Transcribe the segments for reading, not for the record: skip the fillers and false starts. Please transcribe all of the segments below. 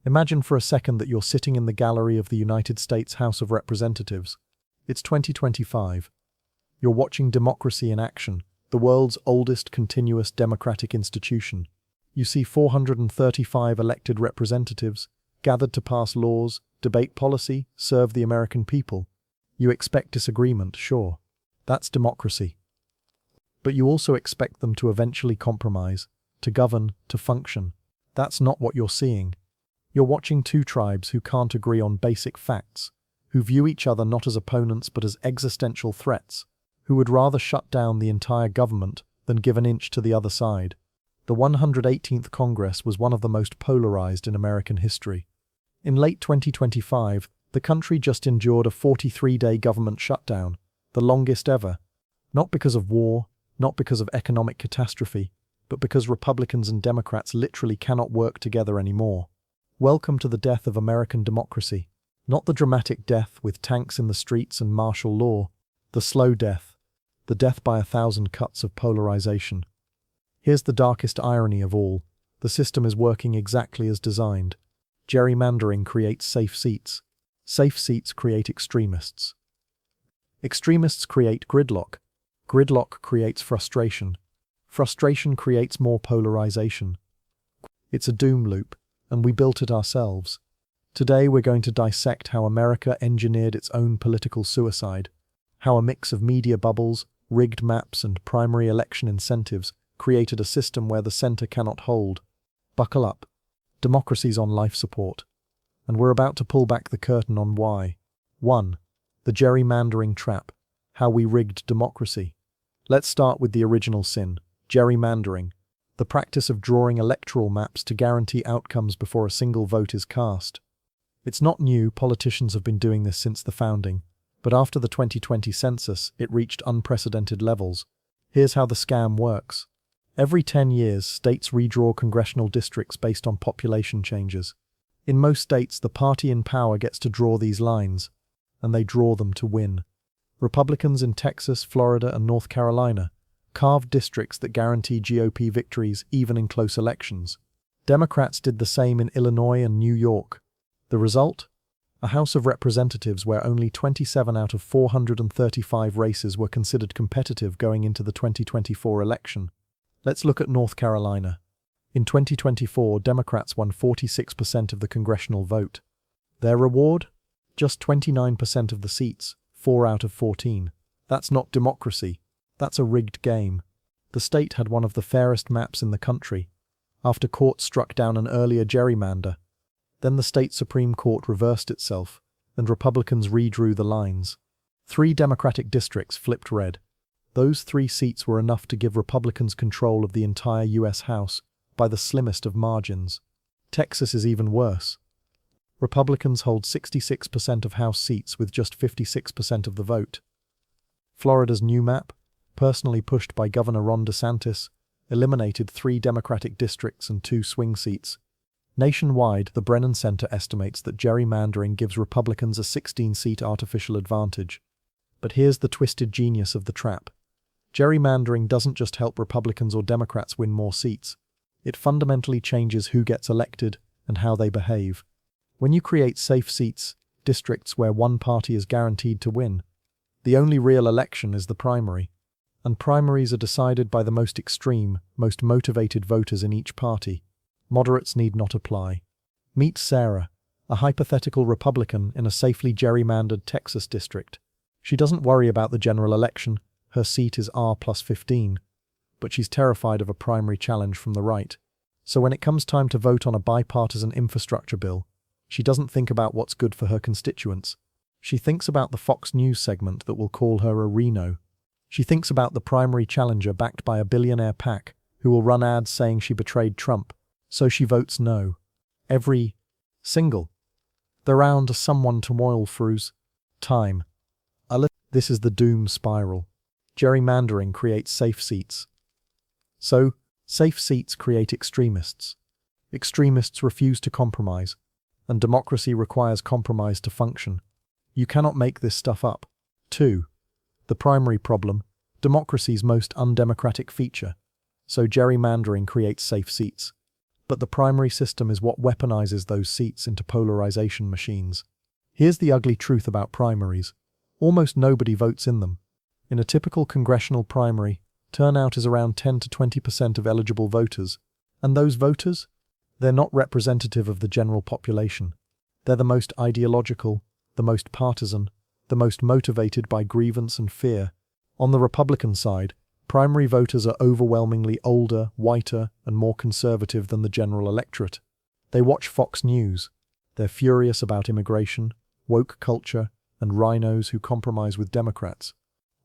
Imagine for a second that you're sitting in the gallery of the United States House of Representatives. It's 2025. You're watching democracy in action, the world's oldest continuous democratic institution. You see 435 elected representatives, gathered to pass laws, debate policy, serve the American people. You expect disagreement, sure. That's democracy. But you also expect them to eventually compromise, to govern, to function. That's not what you're seeing. You're watching two tribes who can't agree on basic facts, who view each other not as opponents but as existential threats, who would rather shut down the entire government than give an inch to the other side. The 118th Congress was one of the most polarized in American history. In late 2025, the country just endured a 43-day government shutdown, the longest ever, not because of war, not because of economic catastrophe, but because Republicans and Democrats literally cannot work together anymore. Welcome to the death of American democracy. Not the dramatic death with tanks in the streets and martial law, the slow death, the death by 1,000 cuts of polarization. Here's the darkest irony of all. The system is working exactly as designed. Gerrymandering creates safe seats. Safe seats create extremists. Extremists create gridlock. Gridlock creates frustration. Frustration creates more polarization. It's a doom loop, and we built it ourselves. Today we're going to dissect how America engineered its own political suicide, how a mix of media bubbles, rigged maps, and primary election incentives created a system where the center cannot hold. Buckle up. Democracy's on life support. And we're about to pull back the curtain on why. 1. The gerrymandering trap. How we rigged democracy. Let's start with the original sin, gerrymandering, the practice of drawing electoral maps to guarantee outcomes before a single vote is cast. It's not new, politicians have been doing this since the founding, but after the 2020 census, it reached unprecedented levels. Here's how the scam works. Every 10 years, states redraw congressional districts based on population changes. In most states, the party in power gets to draw these lines, and they draw them to win. Republicans in Texas, Florida, and North Carolina carved districts that guarantee GOP victories even in close elections. Democrats did the same in Illinois and New York. The result? A House of Representatives where only 27 out of 435 races were considered competitive going into the 2024 election. Let's look at North Carolina. In 2024, Democrats won 46% of the congressional vote. Their reward? Just 29% of the seats, 4 out of 14. That's not democracy. That's a rigged game. The state had one of the fairest maps in the country, after courts struck down an earlier gerrymander. Then the state Supreme Court reversed itself, and Republicans redrew the lines. 3 Democratic districts flipped red. Those 3 seats were enough to give Republicans control of the entire U.S. House by the slimmest of margins. Texas is even worse. Republicans hold 66% of House seats with just 56% of the vote. Florida's new map, personally pushed by Governor Ron DeSantis, eliminated 3 Democratic districts and 2 swing seats. Nationwide, the Brennan Center estimates that gerrymandering gives Republicans a 16-seat artificial advantage. But here's the twisted genius of the trap. Gerrymandering doesn't just help Republicans or Democrats win more seats. It fundamentally changes who gets elected and how they behave. When you create safe seats, districts where one party is guaranteed to win, the only real election is the primary. And primaries are decided by the most extreme, most motivated voters in each party. Moderates need not apply. Meet Sarah, a hypothetical Republican in a safely gerrymandered Texas district. She doesn't worry about the general election, her seat is R+15, but she's terrified of a primary challenge from the right. So when it comes time to vote on a bipartisan infrastructure bill, she doesn't think about what's good for her constituents. She thinks about the Fox News segment that will call her a Reno. She thinks about the primary challenger backed by a billionaire PAC who will run ads saying she betrayed Trump, so she votes no. Every single. The round someone to moil through's time. This is the doom spiral. Gerrymandering creates safe seats. So, safe seats create extremists. Extremists refuse to compromise, and democracy requires compromise to function. You cannot make this stuff up. 2. The primary problem, democracy's most undemocratic feature. So gerrymandering creates safe seats. But the primary system is what weaponizes those seats into polarization machines. Here's the ugly truth about primaries. Almost nobody votes in them. In a typical congressional primary, turnout is around 10 to 20% of eligible voters. And those voters? They're not representative of the general population. They're the most ideological, the most partisan, the most motivated by grievance and fear. On the Republican side, primary voters are overwhelmingly older, whiter, and more conservative than the general electorate. They watch Fox News. They're furious about immigration, woke culture, and rhinos who compromise with Democrats.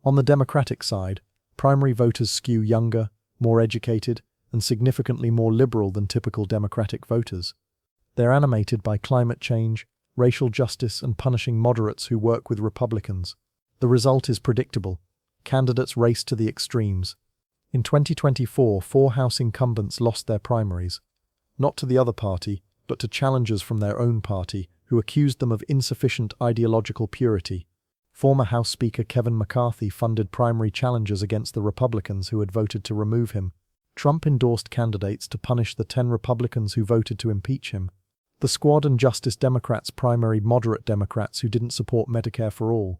On the Democratic side, primary voters skew younger, more educated, and significantly more liberal than typical Democratic voters. They're animated by climate change, racial justice, and punishing moderates who work with Republicans. The result is predictable. Candidates race to the extremes. In 2024, 4 House incumbents lost their primaries. Not to the other party, but to challengers from their own party who accused them of insufficient ideological purity. Former House Speaker Kevin McCarthy funded primary challengers against the Republicans who had voted to remove him. Trump endorsed candidates to punish the 10 Republicans who voted to impeach him. The Squad and Justice Democrats primaried moderate Democrats who didn't support Medicare for all.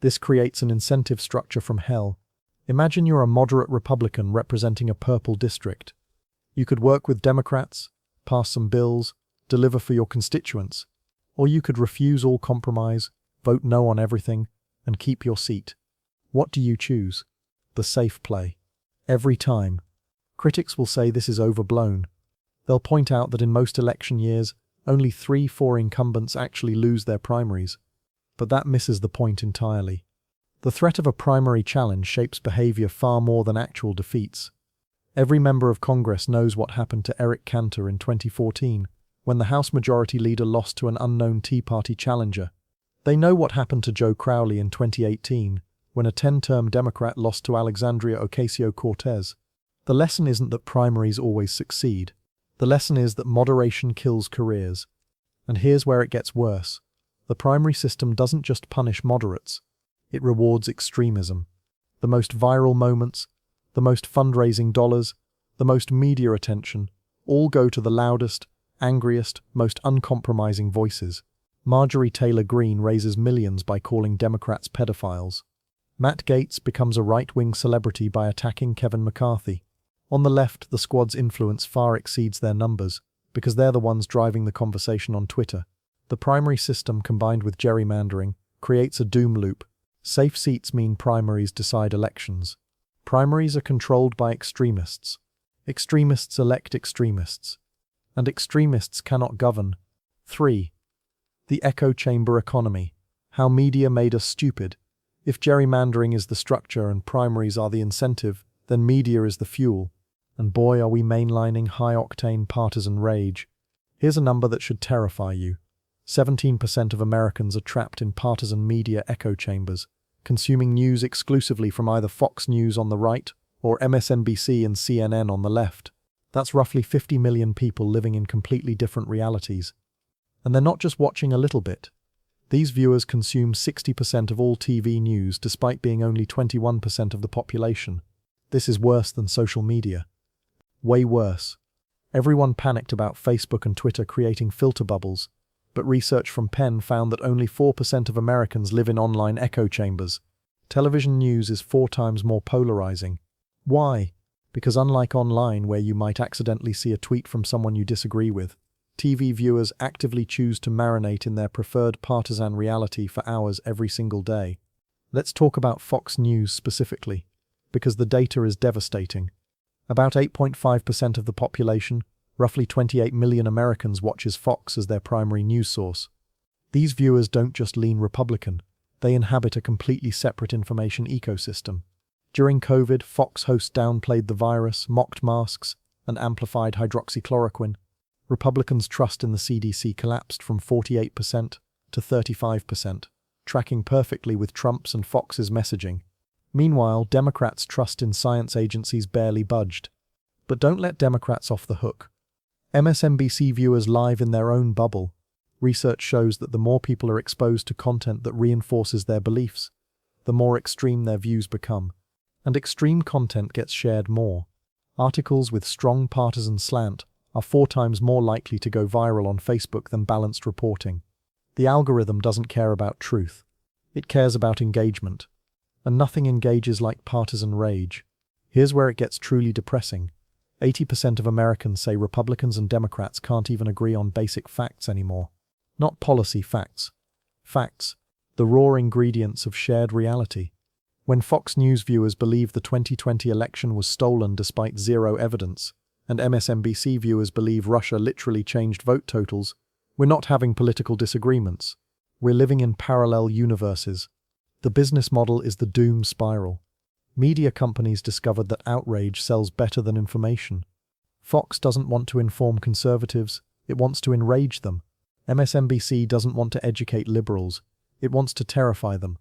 This creates an incentive structure from hell. Imagine you're a moderate Republican representing a purple district. You could work with Democrats, pass some bills, deliver for your constituents, or you could refuse all compromise, vote no on everything, and keep your seat. What do you choose? The safe play. Every time. Critics will say this is overblown. They'll point out that in most election years, only 3-4 incumbents actually lose their primaries. But that misses the point entirely. The threat of a primary challenge shapes behavior far more than actual defeats. Every member of Congress knows what happened to Eric Cantor in 2014, when the House Majority Leader lost to an unknown Tea Party challenger. They know what happened to Joe Crowley in 2018, when a 10-term Democrat lost to Alexandria Ocasio-Cortez. The lesson isn't that primaries always succeed. The lesson is that moderation kills careers. And here's where it gets worse. The primary system doesn't just punish moderates. It rewards extremism. The most viral moments, the most fundraising dollars, the most media attention, all go to the loudest, angriest, most uncompromising voices. Marjorie Taylor Greene raises millions by calling Democrats pedophiles. Matt Gaetz becomes a right-wing celebrity by attacking Kevin McCarthy. On the left, the Squad's influence far exceeds their numbers, because they're the ones driving the conversation on Twitter. The primary system, combined with gerrymandering, creates a doom loop. Safe seats mean primaries decide elections. Primaries are controlled by extremists. Extremists elect extremists. And extremists cannot govern. 3. The echo chamber economy. How media made us stupid. If gerrymandering is the structure and primaries are the incentive, then media is the fuel. And boy, are we mainlining high-octane partisan rage. Here's a number that should terrify you. 17% of Americans are trapped in partisan media echo chambers, consuming news exclusively from either Fox News on the right or MSNBC and CNN on the left. That's roughly 50 million people living in completely different realities. And they're not just watching a little bit. These viewers consume 60% of all TV news despite being only 21% of the population. This is worse than social media. Way worse. Everyone panicked about Facebook and Twitter creating filter bubbles, but research from Penn found that only 4% of Americans live in online echo chambers. Television news is 4 times more polarizing. Why? Because unlike online, where you might accidentally see a tweet from someone you disagree with, TV viewers actively choose to marinate in their preferred partisan reality for hours every single day. Let's talk about Fox News specifically, because the data is devastating. About 8.5% of the population, roughly 28 million Americans, watches Fox as their primary news source. These viewers don't just lean Republican, they inhabit a completely separate information ecosystem. During COVID, Fox hosts downplayed the virus, mocked masks, and amplified hydroxychloroquine. Republicans' trust in the CDC collapsed from 48% to 35%, tracking perfectly with Trump's and Fox's messaging. Meanwhile, Democrats' trust in science agencies barely budged. But don't let Democrats off the hook. MSNBC viewers live in their own bubble. Research shows that the more people are exposed to content that reinforces their beliefs, the more extreme their views become. And extreme content gets shared more. Articles with strong partisan slant are 4 times more likely to go viral on Facebook than balanced reporting. The algorithm doesn't care about truth. It cares about engagement. And nothing engages like partisan rage. Here's where it gets truly depressing. 80% of Americans say Republicans and Democrats can't even agree on basic facts anymore. Not policy facts. Facts, the raw ingredients of shared reality. When Fox News viewers believe the 2020 election was stolen despite zero evidence, and MSNBC viewers believe Russia literally changed vote totals, we're not having political disagreements. We're living in parallel universes. The business model is the doom spiral. Media companies discovered that outrage sells better than information. Fox doesn't want to inform conservatives, it wants to enrage them. MSNBC doesn't want to educate liberals, it wants to terrify them.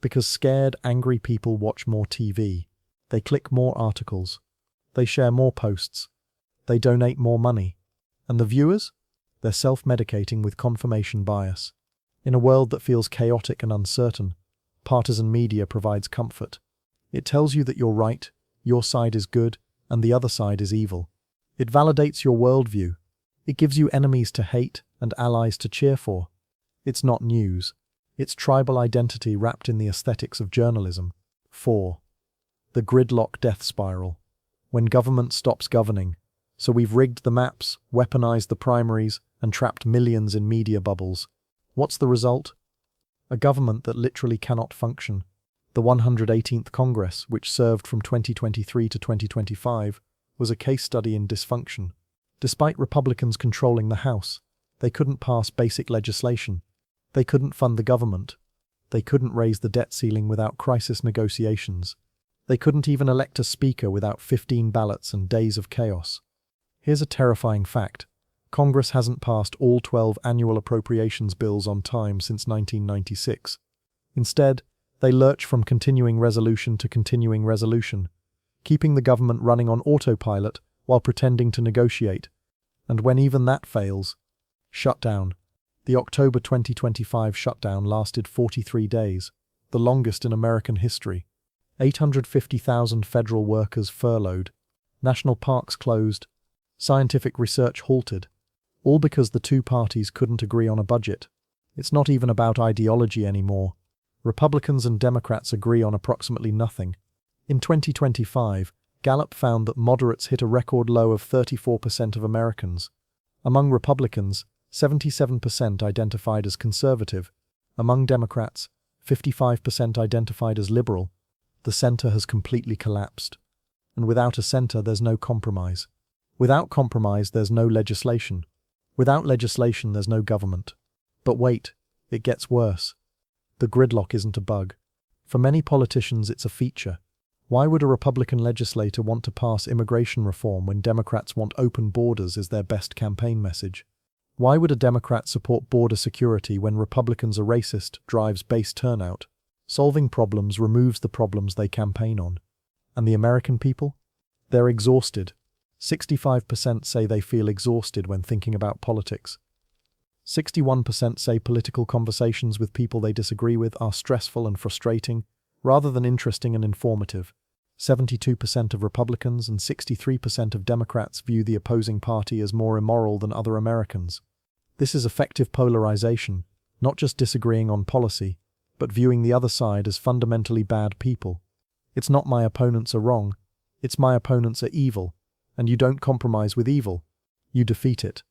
Because scared, angry people watch more TV. They click more articles. They share more posts. They donate more money. And the viewers? They're self-medicating with confirmation bias. In a world that feels chaotic and uncertain, partisan media provides comfort. It tells you that you're right, your side is good, and the other side is evil. It validates your worldview. It gives you enemies to hate and allies to cheer for. It's not news. It's tribal identity wrapped in the aesthetics of journalism. 4. The gridlock death spiral. When government stops governing. So we've rigged the maps, weaponized the primaries, and trapped millions in media bubbles. What's the result? A government that literally cannot function. The 118th Congress, which served from 2023 to 2025, was a case study in dysfunction. Despite Republicans controlling the House, they couldn't pass basic legislation. They couldn't fund the government. They couldn't raise the debt ceiling without crisis negotiations. They couldn't even elect a speaker without 15 ballots and days of chaos. Here's a terrifying fact. Congress hasn't passed all 12 annual appropriations bills on time since 1996. Instead, they lurch from continuing resolution to continuing resolution, keeping the government running on autopilot while pretending to negotiate. And when even that fails, shutdown. The October 2025 shutdown lasted 43 days, the longest in American history. 850,000 federal workers furloughed, national parks closed, scientific research halted, all because the two parties couldn't agree on a budget. It's not even about ideology anymore. Republicans and Democrats agree on approximately nothing. In 2025, Gallup found that moderates hit a record low of 34% of Americans. Among Republicans, 77% identified as conservative. Among Democrats, 55% identified as liberal. The center has completely collapsed. And without a center, there's no compromise. Without compromise, there's no legislation. Without legislation, there's no government. But wait, it gets worse. The gridlock isn't a bug. For many politicians, it's a feature. Why would a Republican legislator want to pass immigration reform when Democrats want open borders as their best campaign message? Why would a Democrat support border security when Republicans are racist, drives base turnout? Solving problems removes the problems they campaign on. And the American people? They're exhausted. 65% say they feel exhausted when thinking about politics. 61% say political conversations with people they disagree with are stressful and frustrating, rather than interesting and informative. 72% of Republicans and 63% of Democrats view the opposing party as more immoral than other Americans. This is affective polarization, not just disagreeing on policy, but viewing the other side as fundamentally bad people. It's not my opponents are wrong, it's my opponents are evil, and you don't compromise with evil, you defeat it.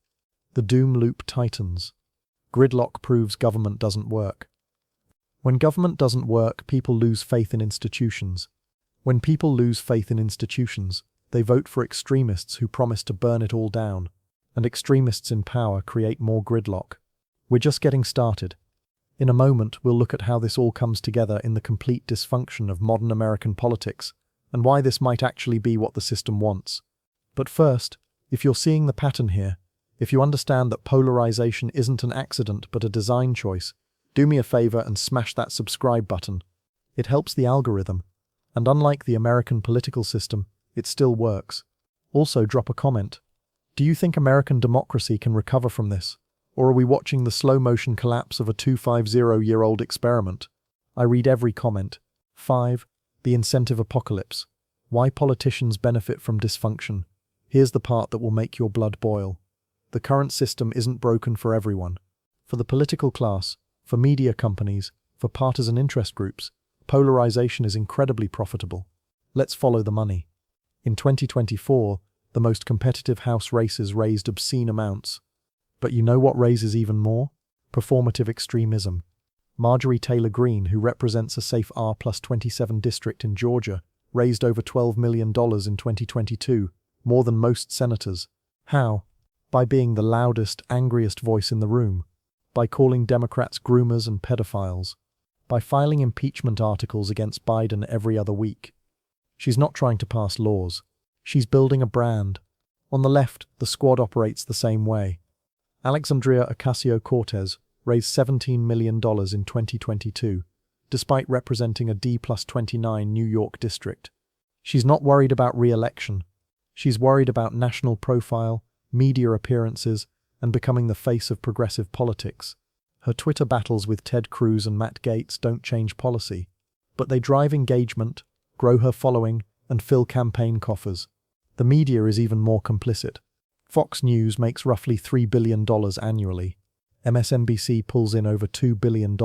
The doom loop tightens. Gridlock proves government doesn't work. When government doesn't work, people lose faith in institutions. When people lose faith in institutions, they vote for extremists who promise to burn it all down, and extremists in power create more gridlock. We're just getting started. In a moment, we'll look at how this all comes together in the complete dysfunction of modern American politics, and why this might actually be what the system wants. But first, if you're seeing the pattern here, if you understand that polarization isn't an accident but a design choice, do me a favor and smash that subscribe button. It helps the algorithm, and unlike the American political system, it still works. Also, drop a comment. Do you think American democracy can recover from this? Or are we watching the slow-motion collapse of a 250-year-old experiment? I read every comment. 5. The incentive apocalypse. Why politicians benefit from dysfunction. Here's the part that will make your blood boil. The current system isn't broken for everyone. For the political class, for media companies, for partisan interest groups, polarization is incredibly profitable. Let's follow the money. In 2024, the most competitive House races raised obscene amounts. But you know what raises even more? Performative extremism. Marjorie Taylor Greene, who represents a safe R+27 district in Georgia, raised over $12 million in 2022, more than most senators. How? By being the loudest, angriest voice in the room. By calling Democrats groomers and pedophiles. By filing impeachment articles against Biden every other week. She's not trying to pass laws. She's building a brand. On the left, the squad operates the same way. Alexandria Ocasio-Cortez raised $17 million in 2022, despite representing a D+29 New York district. She's not worried about re-election. She's worried about national profile, media appearances, and becoming the face of progressive politics. Her Twitter battles with Ted Cruz and Matt Gaetz don't change policy, but they drive engagement, grow her following, and fill campaign coffers. The media is even more complicit. Fox News makes roughly $3 billion annually. MSNBC pulls in over $2 billion.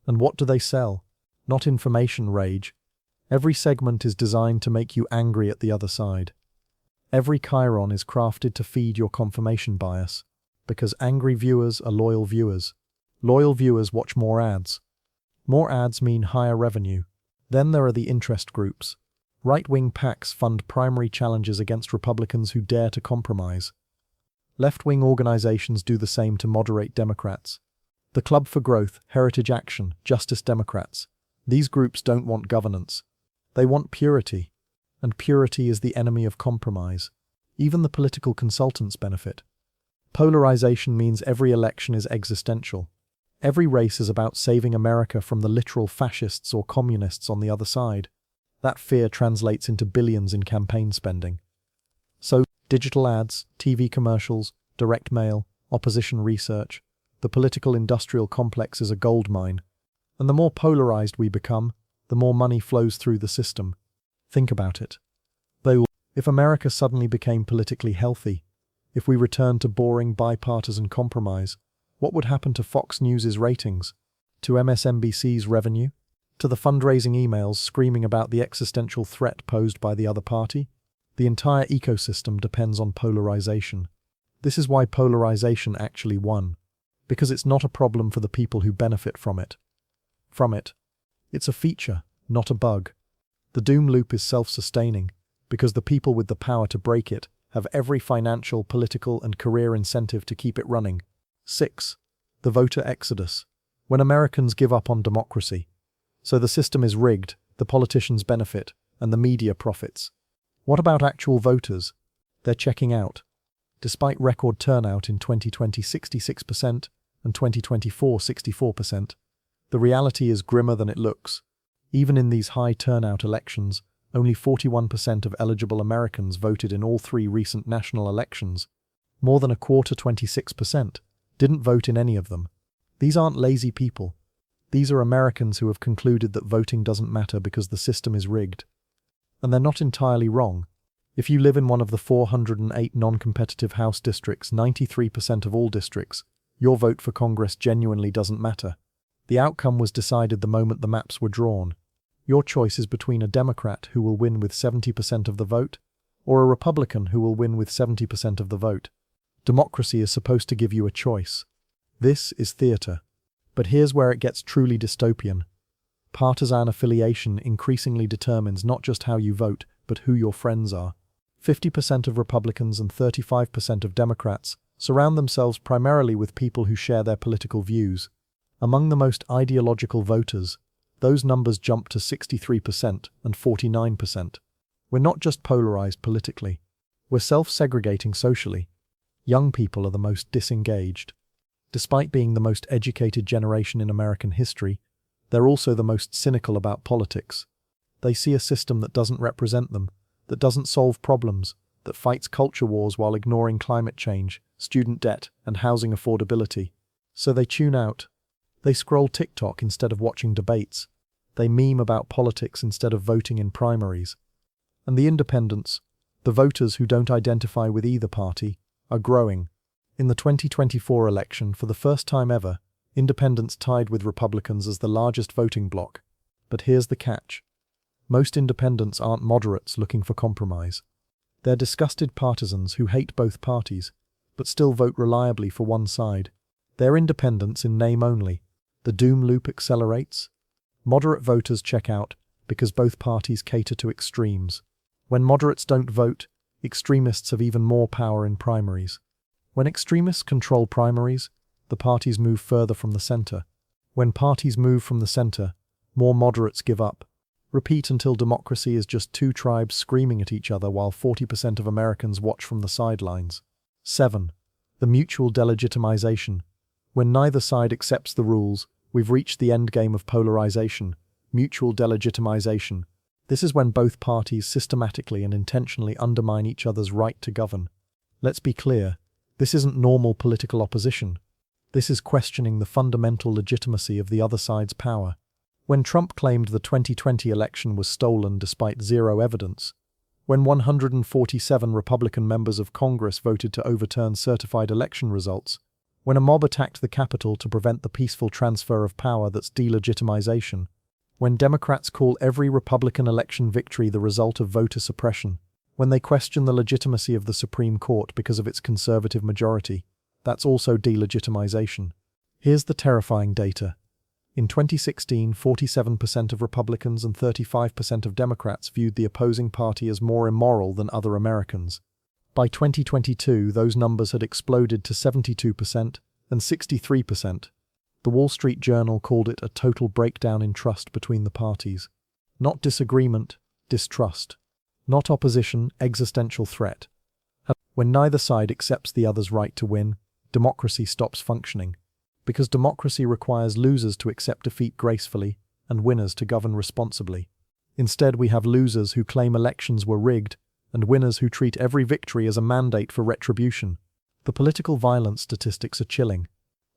And what do they sell? Not information rage. Every segment is designed to make you angry at the other side. Every chyron is crafted to feed your confirmation bias, because angry viewers are loyal viewers. Loyal viewers watch more ads. More ads mean higher revenue. Then there are the interest groups. Right-wing PACs fund primary challenges against Republicans who dare to compromise. Left-wing organizations do the same to moderate Democrats. The Club for Growth, Heritage Action, Justice Democrats. These groups don't want governance. They want purity. And purity is the enemy of compromise. Even the political consultants benefit. Polarization means every election is existential. Every race is about saving America from the literal fascists or communists on the other side. That fear translates into billions in campaign spending. So, digital ads, TV commercials, direct mail, opposition research, the political industrial complex is a goldmine. And the more polarized we become, the more money flows through the system. Think about it. If America suddenly became politically healthy, if we returned to boring bipartisan compromise, what would happen to Fox News's ratings? To MSNBC's revenue? To the fundraising emails screaming about the existential threat posed by the other party? The entire ecosystem depends on polarization. This is why polarization actually won. Because it's not a problem for the people who benefit from it. It's a feature, not a bug. The doom loop is self-sustaining, because the people with the power to break it have every financial, political, and career incentive to keep it running. 6. The voter exodus. When Americans give up on democracy. So the system is rigged, the politicians benefit, and the media profits. What about actual voters? They're checking out. Despite record turnout in 2020 66% and 2024 64%, the reality is grimmer than it looks. Even in these high turnout elections, only 41% of eligible Americans voted in all 3 recent national elections. More than a quarter, 26%, didn't vote in any of them. These aren't lazy people. These are Americans who have concluded that voting doesn't matter because the system is rigged. And they're not entirely wrong. If you live in one of the 408 non-competitive House districts, 93% of all districts, your vote for Congress genuinely doesn't matter. The outcome was decided the moment the maps were drawn. Your choice is between a Democrat who will win with 70% of the vote, or a Republican who will win with 70% of the vote. Democracy is supposed to give you a choice. This is theater. But here's where it gets truly dystopian. Partisan affiliation increasingly determines not just how you vote, but who your friends are. 50% of Republicans and 35% of Democrats surround themselves primarily with people who share their political views. Among the most ideological voters, those numbers jump to 63% and 49%. We're not just polarized politically. We're self-segregating socially. Young people are the most disengaged. Despite being the most educated generation in American history, they're also the most cynical about politics. They see a system that doesn't represent them, that doesn't solve problems, that fights culture wars while ignoring climate change, student debt, and housing affordability. So they tune out. They scroll TikTok instead of watching debates. They meme about politics instead of voting in primaries. And the independents, The voters who don't identify with either party are growing. In the 2024 election, for the first time ever, independents tied with Republicans as the largest voting bloc. But here's the catch. Most independents aren't moderates looking for compromise. They're disgusted partisans who hate both parties, but still vote reliably for one side. They're independents in name only. The doom loop accelerates. Moderate voters check out because both parties cater to extremes. When moderates don't vote, extremists have even more power in primaries. When extremists control primaries, the parties move further from the center. When parties move from the center, more moderates give up. Repeat until democracy is just two tribes screaming at each other while 40% of Americans watch from the sidelines. 7. The mutual delegitimization. When neither side accepts the rules, we've reached the endgame of polarization, mutual delegitimization. This is when both parties systematically and intentionally undermine each other's right to govern. Let's be clear, this isn't normal political opposition. This is questioning the fundamental legitimacy of the other side's power. When Trump claimed the 2020 election was stolen despite zero evidence, when 147 Republican members of Congress voted to overturn certified election results, when a mob attacked the Capitol to prevent the peaceful transfer of power that's delegitimization, when Democrats call every Republican election victory the result of voter suppression, when they question the legitimacy of the Supreme Court because of its conservative majority, that's also delegitimization. Here's the terrifying data. In 2016, 47% of Republicans and 35% of Democrats viewed the opposing party as more immoral than other Americans. By 2022, those numbers had exploded to 72% and 63%. The Wall Street Journal called it a total breakdown in trust between the parties. Not disagreement, distrust. Not opposition, existential threat. When neither side accepts the other's right to win, democracy stops functioning. Because democracy requires losers to accept defeat gracefully and winners to govern responsibly. Instead, we have losers who claim elections were rigged and winners who treat every victory as a mandate for retribution. The political violence statistics are chilling.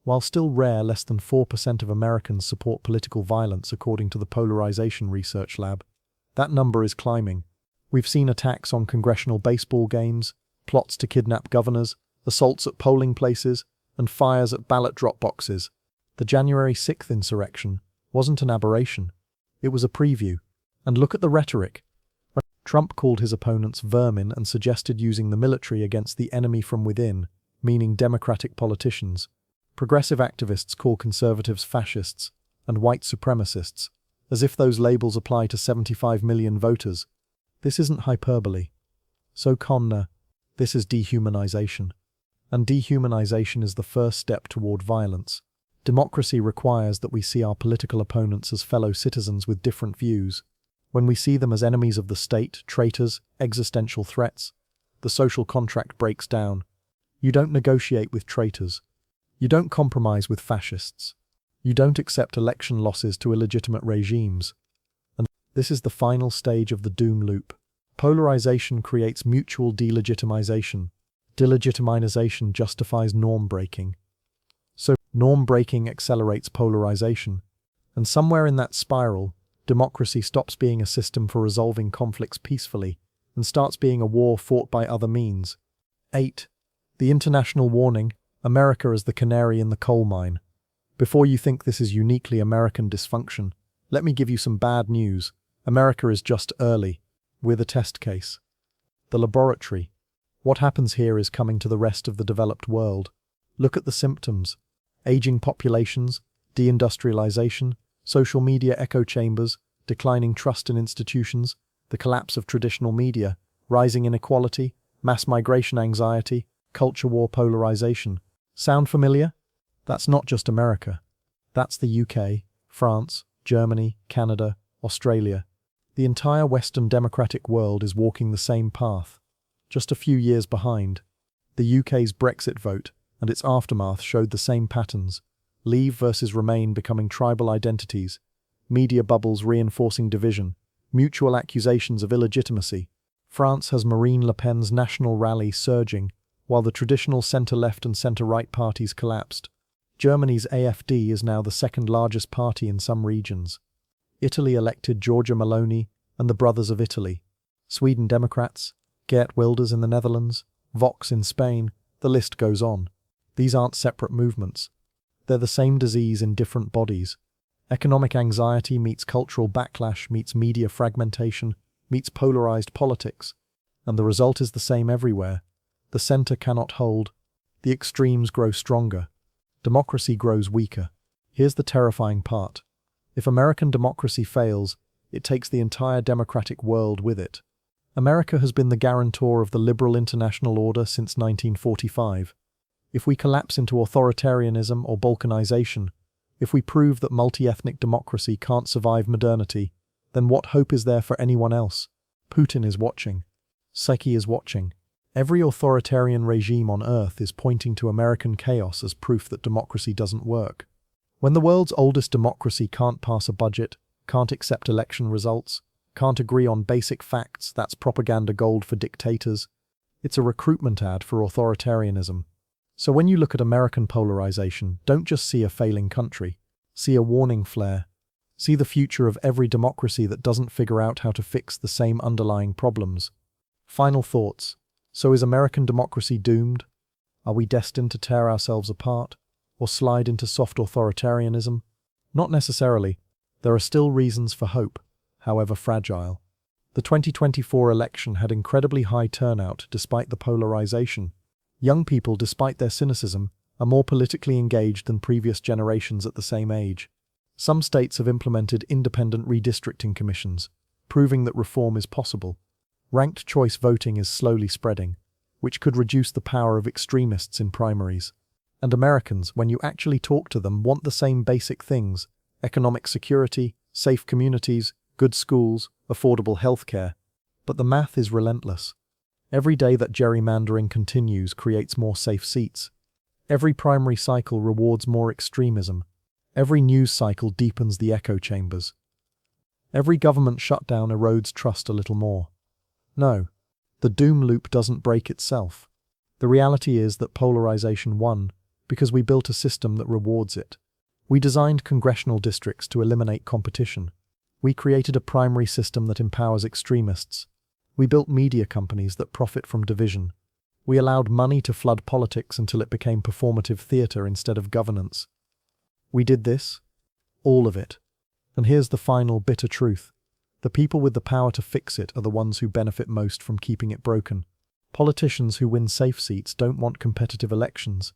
While still rare, less than 4% of Americans support political violence according to the Polarization Research Lab. That number is climbing. We've seen attacks on congressional baseball games, plots to kidnap governors, assaults at polling places, and fires at ballot drop boxes. The January 6th insurrection wasn't an aberration. It was a preview. And look at the rhetoric. Trump called his opponents vermin and suggested using the military against the enemy from within, meaning Democratic politicians. Progressive activists call conservatives fascists and white supremacists, as if those labels apply to 75 million voters. This isn't hyperbole. So Connor, this is dehumanization. And dehumanization is the first step toward violence. Democracy requires that we see our political opponents as fellow citizens with different views. When we see them as enemies of the state, traitors, existential threats, the social contract breaks down. You don't negotiate with traitors. You don't compromise with fascists. You don't accept election losses to illegitimate regimes. And this is the final stage of the doom loop. Polarization creates mutual delegitimization. Delegitimization justifies norm breaking. So norm breaking accelerates polarization. And somewhere in that spiral, democracy stops being a system for resolving conflicts peacefully and starts being a war fought by other means. 8. The international warning, America as the canary in the coal mine. Before you think this is uniquely American dysfunction, let me give you some bad news. America is just early. We're the test case. The laboratory. What happens here is coming to the rest of the developed world. Look at the symptoms. Aging populations, deindustrialization, social media echo chambers, declining trust in institutions, the collapse of traditional media, rising inequality, mass migration anxiety, culture war polarization. Sound familiar? That's not just America. That's the UK, France, Germany, Canada, Australia. The entire Western democratic world is walking the same path. Just a few years behind. The UK's Brexit vote and its aftermath showed the same patterns. Leave versus Remain becoming tribal identities, media bubbles reinforcing division, mutual accusations of illegitimacy. France has Marine Le Pen's national rally surging, while the traditional centre-left and centre-right parties collapsed. Germany's AfD is now the second largest party in some regions. Italy elected Giorgia Meloni and the Brothers of Italy. Sweden Democrats Geert Wilders in the Netherlands, Vox in Spain, the list goes on. These aren't separate movements. They're the same disease in different bodies. Economic anxiety meets cultural backlash, meets media fragmentation, meets polarized politics. And the result is the same everywhere. The center cannot hold. The extremes grow stronger. Democracy grows weaker. Here's the terrifying part. If American democracy fails, it takes the entire democratic world with it. America has been the guarantor of the liberal international order since 1945. If we collapse into authoritarianism or balkanization, if we prove that multi-ethnic democracy can't survive modernity, then what hope is there for anyone else? Putin is watching. Psyche is watching. Every authoritarian regime on Earth is pointing to American chaos as proof that democracy doesn't work. When the world's oldest democracy can't pass a budget, can't accept election results, can't agree on basic facts, that's propaganda gold for dictators. It's a recruitment ad for authoritarianism. So when you look at American polarization, don't just see a failing country. See a warning flare. See the future of every democracy that doesn't figure out how to fix the same underlying problems. Final thoughts. So is American democracy doomed? Are we destined to tear ourselves apart? Or slide into soft authoritarianism? Not necessarily. There are still reasons for hope, however fragile. The 2024 election had incredibly high turnout despite the polarization. Young people, despite their cynicism, are more politically engaged than previous generations at the same age. Some states have implemented independent redistricting commissions, proving that reform is possible. Ranked choice voting is slowly spreading, which could reduce the power of extremists in primaries. And Americans, when you actually talk to them, want the same basic things: economic security, safe communities, good schools, affordable healthcare. But the math is relentless. Every day that gerrymandering continues creates more safe seats. Every primary cycle rewards more extremism. Every news cycle deepens the echo chambers. Every government shutdown erodes trust a little more. No, the doom loop doesn't break itself. The reality is that polarization won because we built a system that rewards it. We designed congressional districts to eliminate competition. We created a primary system that empowers extremists. We built media companies that profit from division. We allowed money to flood politics until it became performative theater instead of governance. We did this, all of it. And here's the final bitter truth. The people with the power to fix it are the ones who benefit most from keeping it broken. Politicians who win safe seats don't want competitive elections.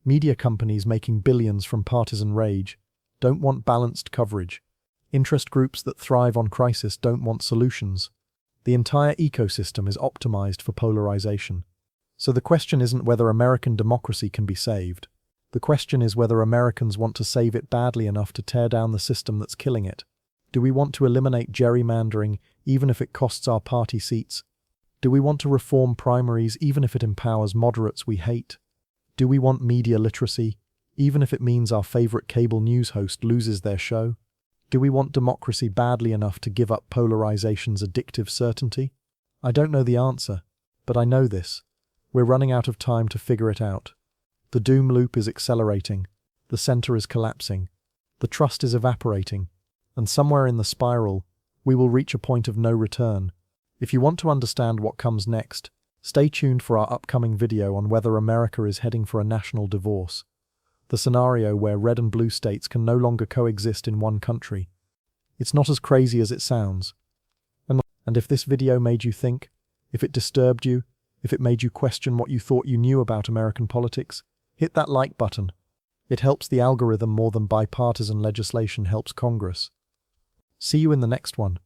Media companies making billions from partisan rage don't want balanced coverage. Interest groups that thrive on crisis don't want solutions. The entire ecosystem is optimized for polarization. So the question isn't whether American democracy can be saved. The question is whether Americans want to save it badly enough to tear down the system that's killing it. Do we want to eliminate gerrymandering even if it costs our party seats? Do we want to reform primaries even if it empowers moderates we hate? Do we want media literacy even if it means our favorite cable news host loses their show? Do we want democracy badly enough to give up polarization's addictive certainty? I don't know the answer, but I know this. We're running out of time to figure it out. The doom loop is accelerating. The center is collapsing. The trust is evaporating. And somewhere in the spiral, we will reach a point of no return. If you want to understand what comes next, stay tuned for our upcoming video on whether America is heading for a national divorce. The scenario where red and blue states can no longer coexist in one country. It's not as crazy as it sounds. And if this video made you think, if it disturbed you, if it made you question what you thought you knew about American politics, hit that like button. It helps the algorithm more than bipartisan legislation helps Congress. See you in the next one.